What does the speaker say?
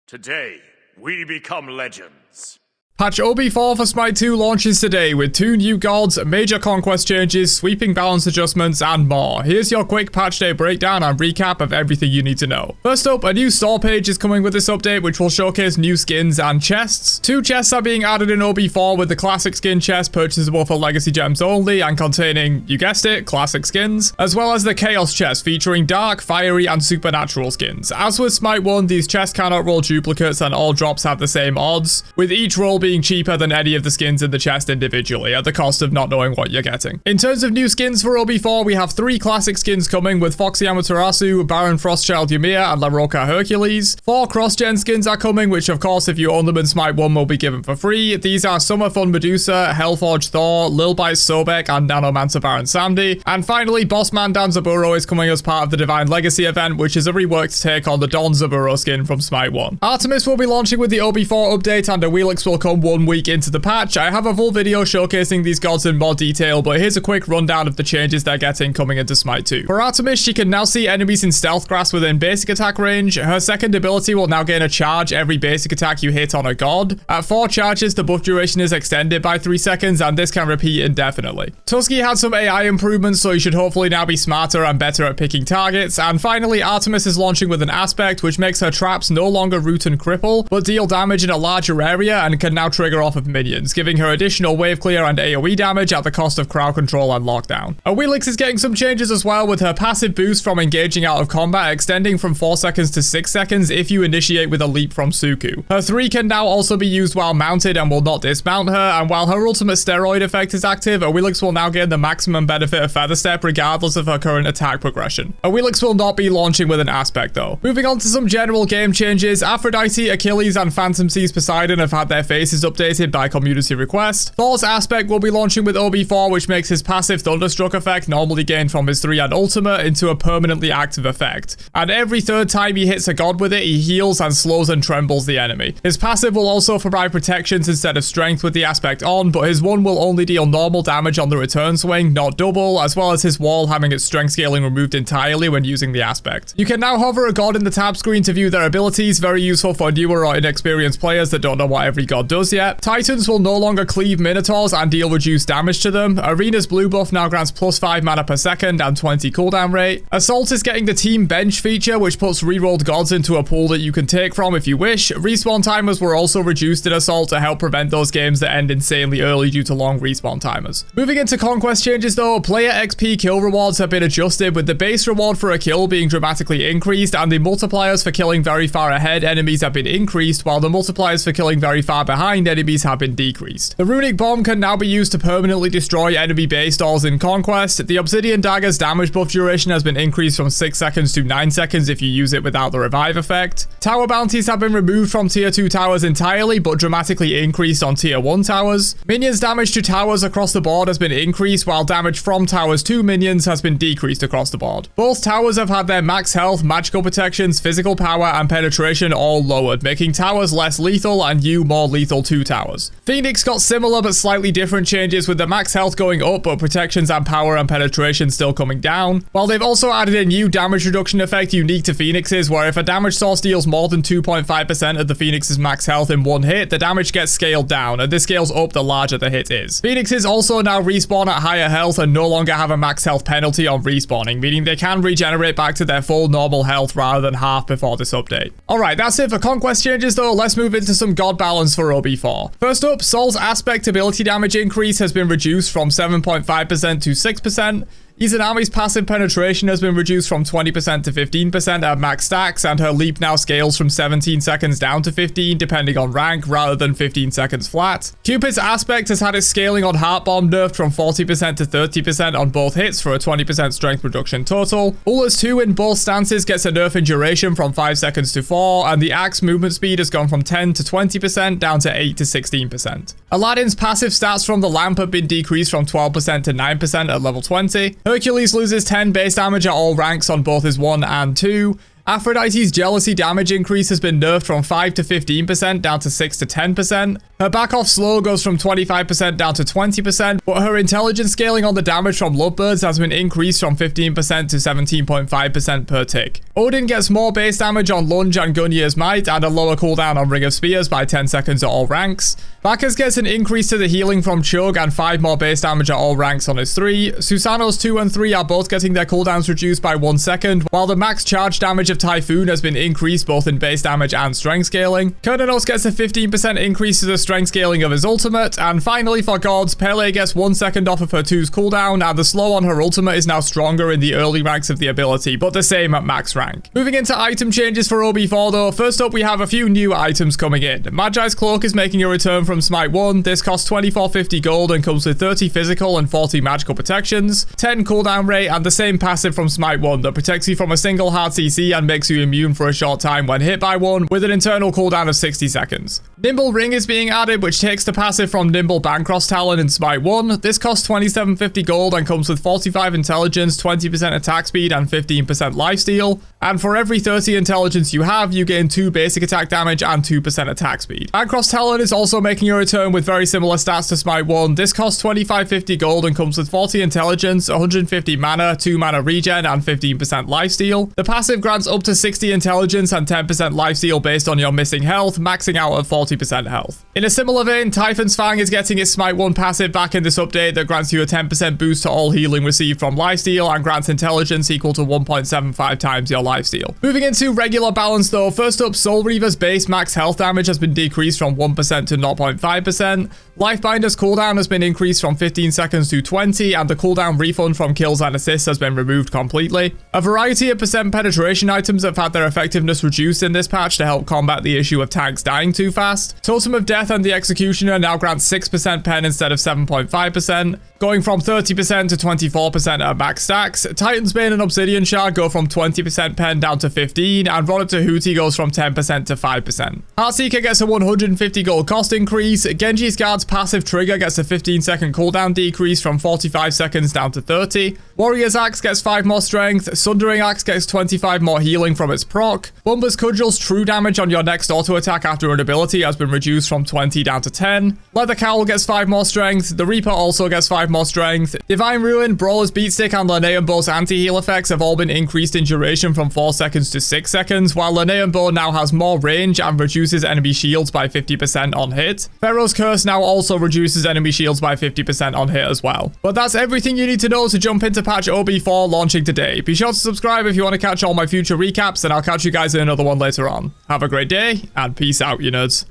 Today, we become legends. Patch OB4 for Smite 2 launches today with 2 new gods, major conquest changes, sweeping balance adjustments, and more. Here's your quick patch day breakdown and recap of everything you need to know. First up, a new store page is coming with this update, which will showcase new skins and chests. 2 chests are being added in OB4, with the classic skin chest purchasable for legacy gems only and containing, you guessed it, classic skins, as well as the chaos chest featuring dark, fiery, and supernatural skins. As with Smite 1, these chests cannot roll duplicates and all drops have the same odds, with each roll being cheaper than any of the skins in the chest individually, at the cost of not knowing what you're getting. In terms of new skins for OB4, we have 3 classic skins coming with Foxy Amaterasu, Baron Frostchild Ymir, and La Roca Hercules. 4 cross-gen skins are coming, which of course if you own them in Smite 1 will be given for free. These are Summer Fun Medusa, Hellforge Thor, Lil Bite Sobek, and Nanomancer Baron Sandy. And finally, Bossman Dan Zaburo is coming as part of the Divine Legacy event, which is a reworked take on the Don Zaburo skin from Smite 1. Artemis will be launching with the OB4 update, and Awilix will come 1 week into the patch. I have a full video showcasing these gods in more detail, but here's a quick rundown of the changes they're getting coming into Smite 2. For Artemis, she can now see enemies in stealth grass within basic attack range. Her second ability will now gain a charge every basic attack you hit on a god. At 4 charges, the buff duration is extended by 3 seconds, and this can repeat indefinitely. Tusky had some AI improvements, so you should hopefully now be smarter and better at picking targets. And finally, Artemis is launching with an aspect which makes her traps no longer root and cripple, but deal damage in a larger area and can now trigger off of minions, giving her additional wave clear and AoE damage at the cost of crowd control and lockdown. Awilix is getting some changes as well, with her passive boost from engaging out of combat extending from 4 seconds to 6 seconds if you initiate with a leap from Suku. Her 3 can now also be used while mounted and will not dismount her, and while her ultimate steroid effect is active, Awilix will now gain the maximum benefit of Feather Step regardless of her current attack progression. Awilix will not be launching with an aspect though. Moving on to some general game changes, Aphrodite, Achilles, and Phantom Seas Poseidon have had their faces updated by community request. Thor's aspect will be launching with OB4, which makes his passive Thunderstruck effect, normally gained from his 3 and ultimate, into a permanently active effect. And every 3rd time he hits a god with it, he heals and slows and trembles the enemy. His passive will also provide protections instead of strength with the aspect on, but his 1 will only deal normal damage on the return swing, not double, as well as his wall having its strength scaling removed entirely when using the aspect. You can now hover a god in the tab screen to view their abilities, very useful for newer or inexperienced players that don't know what every god does yet. Titans will no longer cleave minotaurs and deal reduced damage to them. Arena's blue buff now grants plus 5 mana per second and 20 cooldown rate. Assault is getting the team bench feature, which puts rerolled gods into a pool that you can take from if you wish. Respawn timers were also reduced in Assault to help prevent those games that end insanely early due to long respawn timers. Moving into conquest changes though, player XP kill rewards have been adjusted, with the base reward for a kill being dramatically increased, and the multipliers for killing very far ahead enemies have been increased, while the multipliers for killing very far behind enemies have been decreased. The runic bomb can now be used to permanently destroy enemy base stalls in Conquest. The obsidian dagger's damage buff duration has been increased from 6 seconds to 9 seconds if you use it without the revive effect. Tower bounties have been removed from tier 2 towers entirely, but dramatically increased on tier 1 towers. Minions damage to towers across the board has been increased, while damage from towers to minions has been decreased across the board. Both towers have had their max health, magical protections, physical power, and penetration all lowered, making towers less lethal and you more lethal to towers. Phoenix got similar but slightly different changes, with the max health going up but protections and power and penetration still coming down. While they've also added a new damage reduction effect unique to Phoenixes, where if a damage source deals more than 2.5% of the Phoenix's max health in 1 hit, the damage gets scaled down, and this scales up the larger the hit is. Phoenixes also now respawn at higher health and no longer have a max health penalty on respawning, meaning they can regenerate back to their full normal health rather than half before this update. Alright, that's it for conquest changes though. Let's move into some god balance for OB4. First up, Sol's aspect ability damage increase has been reduced from 7.5% to 6%. Izanami's passive penetration has been reduced from 20% to 15% at max stacks, and her leap now scales from 17 seconds down to 15 depending on rank rather than 15 seconds flat. Cupid's aspect has had its scaling on Heart Bomb nerfed from 40% to 30% on both hits for a 20% strength reduction total. Ullus 2 in both stances gets a nerf in duration from 5 seconds to 4, and the axe movement speed has gone from 10 to 20% down to 8 to 16%. Aladdin's passive stats from the lamp have been decreased from 12% to 9% at level 20. Hercules loses 10 base damage at all ranks on both his 1 and 2. Aphrodite's jealousy damage increase has been nerfed from 5 to 15% down to 6 to 10%. Her back off slow goes from 25% down to 20%, but her intelligence scaling on the damage from lovebirds has been increased from 15% to 17.5% per tick. Odin gets more base damage on lunge and Gunnar's might, and a lower cooldown on Ring of Spears by 10 seconds at all ranks. Bacchus gets an increase to the healing from Chug and 5 more base damage at all ranks on his 3. Susanoo's 2 and 3 are both getting their cooldowns reduced by 1 second, while the max charge damage of Typhoon has been increased both in base damage and strength scaling. Kurnanos gets a 15% increase to the strength scaling of his ultimate, and finally for gods, Pele gets 1 second off of her 2's cooldown, and the slow on her ultimate is now stronger in the early ranks of the ability, but the same at max rank. Moving into item changes for OB4 though, first up we have a few new items coming in. Magi's Cloak is making a return from Smite 1. This costs 2450 gold and comes with 30 physical and 40 magical protections, 10 cooldown rate, and the same passive from Smite 1 that protects you from a single hard CC and makes you immune for a short time when hit by one, with an internal cooldown of 60 seconds. Nimble Ring is being added, which takes the passive from Nimble Bancross Talon in Smite 1. This costs 2750 gold and comes with 45 intelligence, 20% attack speed, and 15% lifesteal. And for every 30 intelligence you have, you gain 2 basic attack damage and 2% attack speed. Bancross Talon is also making a return with very similar stats to Smite 1. This costs 2550 gold and comes with 40 intelligence, 150 mana, 2 mana regen, and 15% lifesteal. The passive grants up to 60 intelligence and 10% lifesteal based on your missing health, maxing out at 40% health. In a similar vein, Typhon's Fang is getting its Smite 1 passive back in this update that grants you a 10% boost to all healing received from lifesteal and grants intelligence equal to 1.75 times your lifesteal. Moving into regular balance though, first up, Soul Reaver's base max health damage has been decreased from 1% to 0.5%. Lifebinder's cooldown has been increased from 15 seconds to 20, and the cooldown refund from kills and assists has been removed completely. A variety of percent penetration items have had their effectiveness reduced in this patch to help combat the issue of tanks dying too fast. Totem of Death and the Executioner now grants 6% pen instead of 7.5%, going from 30% to 24% at max stacks. Titan's Bane and Obsidian Shard go from 20% pen down to 15, and Rodder Tahuti goes from 10% to 5%. Heartseeker gets a 150 gold cost increase. Genji's Guard's passive trigger gets a 15-second cooldown decrease from 45 seconds down to 30. Warrior's Axe gets 5 more strength. Sundering Axe gets 25 more healing from its proc. Bumba's Cudgel's true damage on your next auto attack after an ability has been reduced from 20 down to 10. Leather Cowl gets 5 more strength. The Reaper also gets 5 more strength. Divine Ruin, Brawler's Beatstick, and Linnaean Bow's anti-heal effects have all been increased in duration from 4 seconds to 6 seconds, while Linnaean Bow now has more range and reduces enemy shields by 50% on hit. Pharaoh's Curse now also reduces enemy shields by 50% on hit as well. But that's everything you need to know to jump into patch OB4 launching today. Be sure to subscribe if you want to catch all my future recaps, and I'll catch you guys in another one later on. Have a great day, and peace out, you nerds.